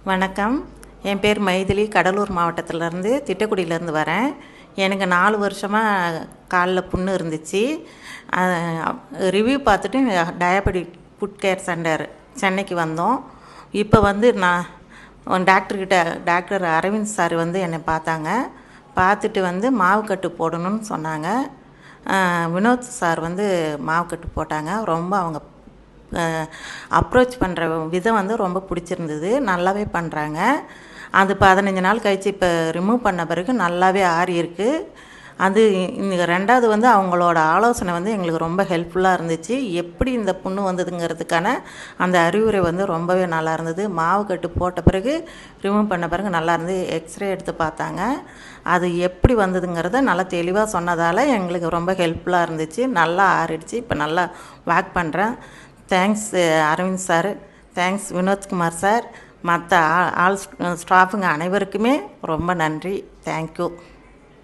வணக்கம். என் பேர் மைதிலி. கடலூர் மாவட்டத்திலேருந்து திட்டக்குடியிலேருந்து வரேன். எனக்கு 4 வருஷமாக காலில் புண்ணு இருந்துச்சு. ரிவ்யூ பார்த்துட்டு டயாபெட்டிக் ஃபுட் கேர் சென்டர் சென்னைக்கு வந்தோம். இப்போ வந்து நான் டாக்டர் அரவிந்த் சார் வந்து என்னை பார்த்தாங்க. பார்த்துட்டு வந்து மாவுக்கட்டு போடணும்னு சொன்னாங்க. வினோத் சார் வந்து மாவுக்கட்டு போட்டாங்க. ரொம்ப அவங்க அப்ரோச் பண்ணுற விதம் வந்து ரொம்ப பிடிச்சிருந்தது. நல்லாவே பண்ணுறாங்க. அது 15 நாள் கழித்து இப்போ ரிமூவ் பண்ண பிறகு நல்லாவே ஆறி இருக்குது. அது இந்த 2வது வந்து அவங்களோட ஆலோசனை வந்து எங்களுக்கு ரொம்ப ஹெல்ப்ஃபுல்லாக இருந்துச்சு. எப்படி இந்த புண்ணு வந்ததுங்கிறதுக்கான அந்த அறிவுரை வந்து ரொம்பவே நல்லா இருந்தது. மாவு கட்டு போட்ட பிறகு ரிமூவ் பண்ண பிறகு நல்லா இருந்து எக்ஸ்ரே எடுத்து பார்த்தாங்க. அது எப்படி வந்ததுங்கிறத நல்லா தெளிவாக சொன்னதால் எங்களுக்கு ரொம்ப ஹெல்ப்ஃபுல்லாக இருந்துச்சு. நல்லா ஆறிடுச்சு. இப்போ நல்லா வாக் பண்ணுறேன். Thanks Aravind sir, thanks Vinodkumar sir, மற்ற ஆல் ஸ்டாஃபுங்க அனைவருக்குமே ரொம்ப நன்றி. தேங்க்யூ.